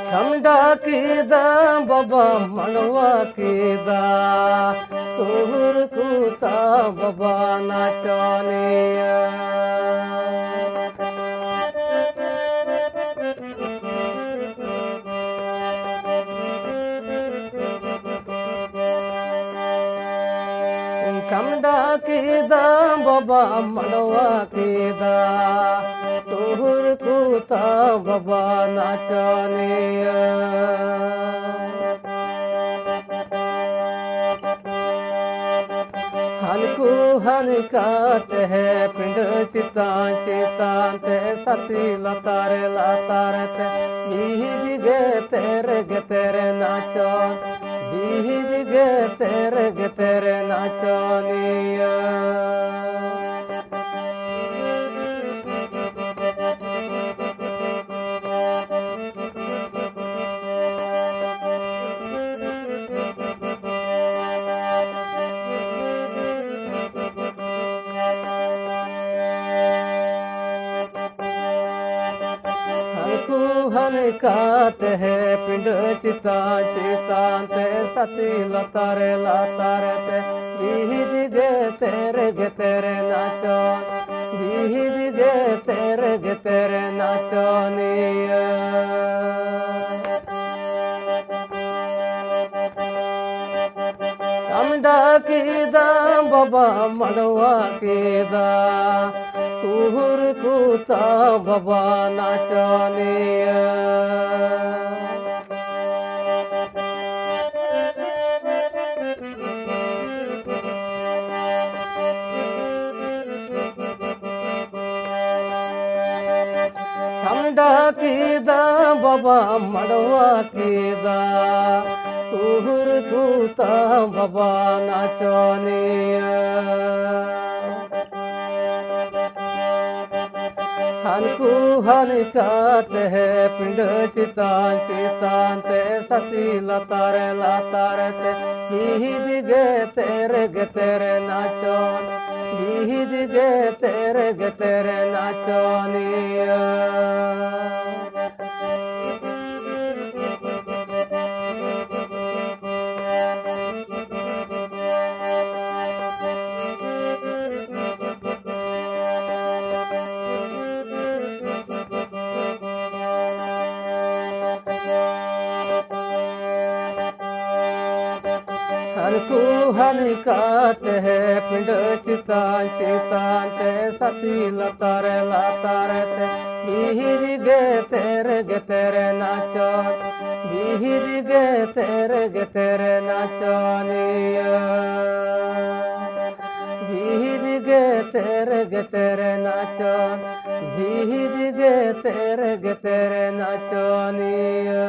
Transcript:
झंडा कीदा बाबा मनवा कीदा कुहर कुता बाबा नाचनिया झंडा कीदा बाबा मनवा कीदा तुहर कुता बाबा नाचनिया हनकू हनकात है पिंड चितां चितां ते सती लतारे लतारत बीज गे तेरे नाचो बीज गे तेरे नाचनिया हनकात है पिंड चितां चितां ते सती लतारे लतारत बीज गे तेरे नाचो बीज गे तेरे नाचनिया झंडा कीदा बाबा मनवा कीदा कुहर कुता बाबा नाचनिया झंडा कीदा बाबा मनवा कीदा कुहर कुता बाबा नाचनिया हनकू हनकात है पिंड चितां चितां ते सती लतारे लतारत बीज गे तेरे नाचो बीज गे तेरे नाचनिया हनकू हनकात है पिंड चितां चितां ते सती लतारे लतारत बीज गे तेरे नाचो बीज गे तेरे नाचनिया बीज गे तेरे नाचो बीज गे तेरे नाचनिया।